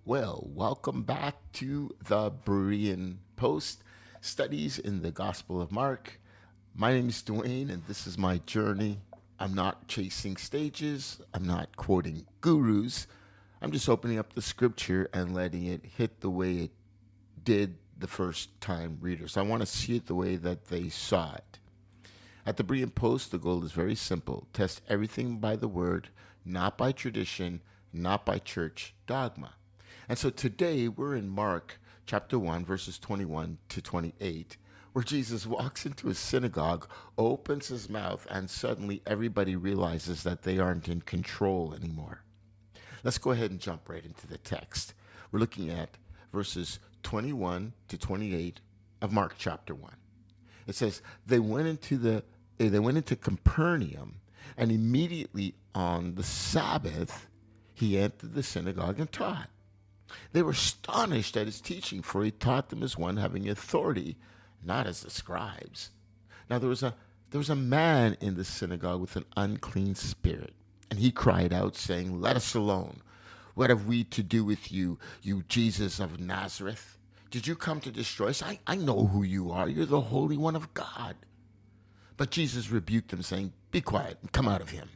Well, welcome back to the Berean Post Studies in the Gospel of Mark. My name is Dwayne, and this is my journey. I'm not chasing stages, I'm not quoting gurus. I'm just opening up the scripture and letting it hit the way it did the first time readers. I want to see it the way that they saw it. At the Berean Post, the goal is very simple: test everything by the word, not by tradition, not by church dogma. And so today we're in Mark chapter 1, verses 21 to 28, where Jesus walks into a synagogue, opens his mouth, and suddenly everybody realizes that they aren't in control anymore. Let's go ahead and jump right into the text. We're looking at verses 21 to 28 of Mark chapter 1. It says, they went into Capernaum, and immediately on the Sabbath, he entered the synagogue and taught. They were astonished at his teaching, for he taught them as one having authority, not as the scribes. Now there was a man in the synagogue with an unclean spirit, and he cried out, saying, "Let us alone. What have we to do with you, you Jesus of Nazareth? Did you come to destroy us? I know who you are. You're the Holy One of God." But Jesus rebuked them, saying, "Be quiet and come out of him."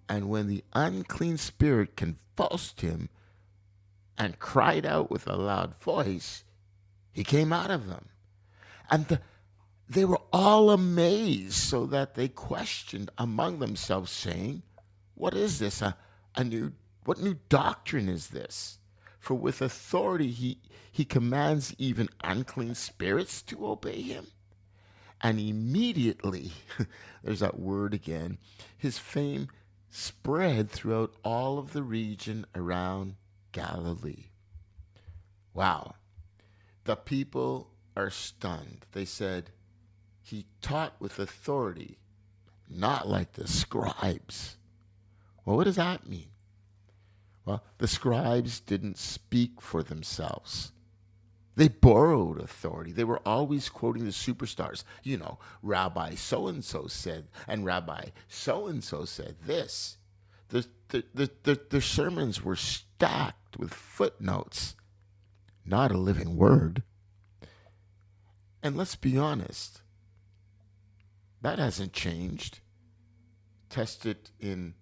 And when the unclean spirit convulsed him and cried out with a loud voice, he came out of them. And they were all amazed, so that they questioned among themselves, saying, "What is this? What new doctrine is this? For with authority he commands even unclean spirits to obey him." And immediately, there's that word again, his fame spread throughout all of the region around Galilee. Wow. The people are stunned. They said, "He taught with authority, not like the scribes." Well, what does that mean? Well, the scribes didn't speak for themselves. They borrowed authority. They were always quoting the superstars. Rabbi so and so said, and Rabbi so and so said this. Their sermons were stacked with footnotes, not a living word. And let's be honest, that hasn't changed. Test it in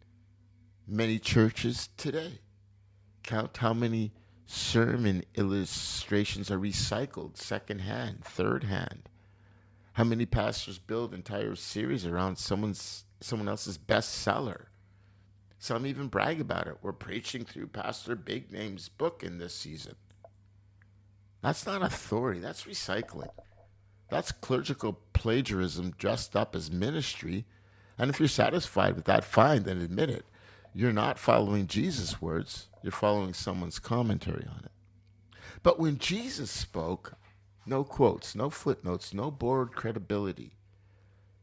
many churches today. Count how many sermon illustrations are recycled secondhand, third hand. How many pastors build entire series around someone else's bestseller? Some even brag about it. We're preaching through Pastor Big Name's book in this season. That's not authority, that's recycling. That's clerical plagiarism dressed up as ministry. And if you're satisfied with that, fine, then admit it. You're not following Jesus' words, you're following someone's commentary on it. But when Jesus spoke, no quotes, no footnotes, no borrowed credibility.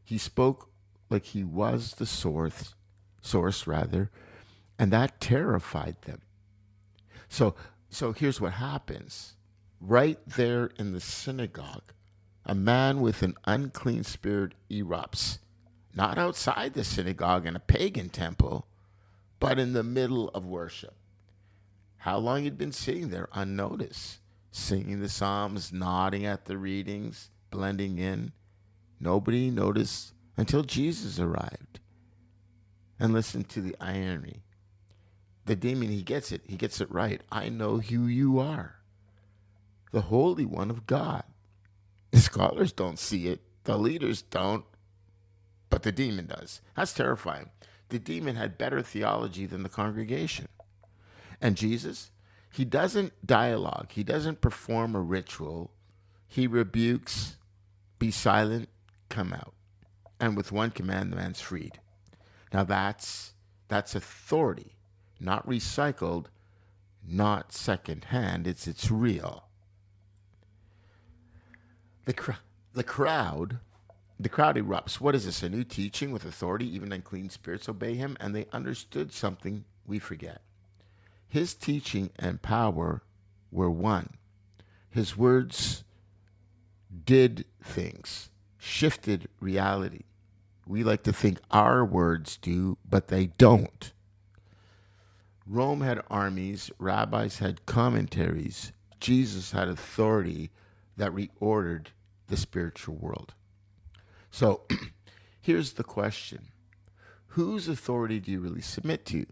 He spoke like he was the source rather, and that terrified them. So here's what happens. Right there in the synagogue, a man with an unclean spirit erupts, not outside the synagogue in a pagan temple, but in the middle of worship. How long he'd been sitting there unnoticed, singing the psalms, nodding at the readings, blending in. Nobody noticed until Jesus arrived. And listen to the irony. The demon, he gets it right. "I know who you are, the Holy One of God." The scholars don't see it, the leaders don't, but the demon does. That's terrifying. The demon had better theology than the congregation. And Jesus, he doesn't dialogue, he doesn't perform a ritual. He rebukes, "Be silent, come out." And with one command, the man's freed. Now that's authority, not recycled, not secondhand. It's real. The crowd erupts. What is this? A new teaching with authority? Even unclean spirits obey him. And they understood something we forget. His teaching and power were one. His words did things, shifted reality. We like to think our words do, but they don't. Rome had armies, rabbis had commentaries, Jesus had authority that reordered the spiritual world. So here's the question. Whose authority do you really submit to?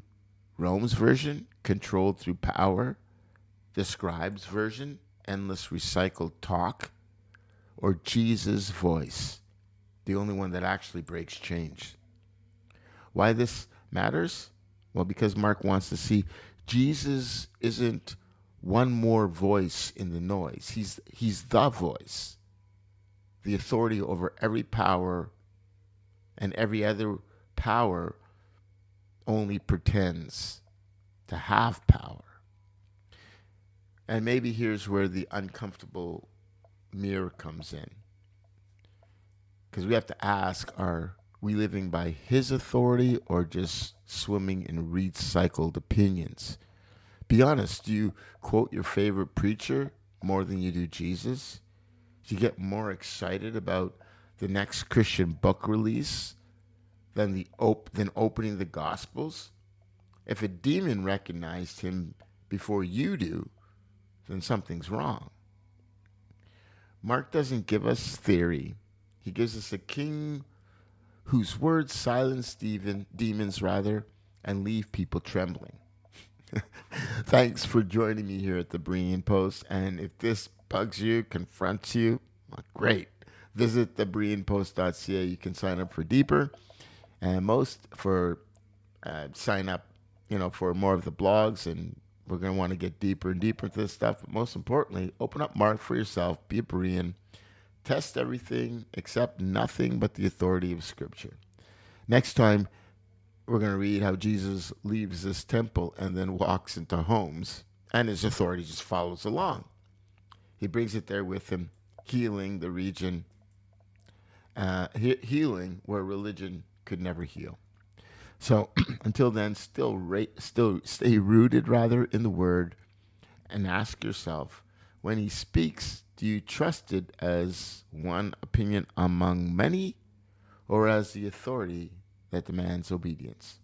Rome's version, controlled through power, the scribes' version, endless recycled talk, or Jesus' voice, the only one that actually breaks chains? Why this matters? Well, because Mark wants to see Jesus isn't one more voice in the noise. He's the voice, the authority over every power, and every other power only pretends to have power. And maybe here's where the uncomfortable mirror comes in. Because we have to ask, are we living by his authority or just swimming in recycled opinions? Be honest, do you quote your favorite preacher more than you do Jesus? Do you get more excited about the next Christian book release than opening the Gospels? If a demon recognized him before you do, then something's wrong. Mark doesn't give us theory. He gives us a king whose words silence demons and leave people trembling. Thanks for joining me here at the Berean Post. And if this bugs you, confronts you, well, great. Visit thebereanpost.ca. You can sign up for deeper, and sign up, for more of the blogs, and we're going to want to get deeper and deeper into this stuff. But most importantly, open up Mark for yourself. Be a Berean. Test everything, accept nothing but the authority of Scripture. Next time, we're going to read how Jesus leaves this temple and then walks into homes, and his authority just follows along. He brings it there with him, healing the region, healing where religion could never heal. So until then, still stay rooted in the Word, and ask yourself, when he speaks, do you trust it as one opinion among many, or as the authority that demands obedience?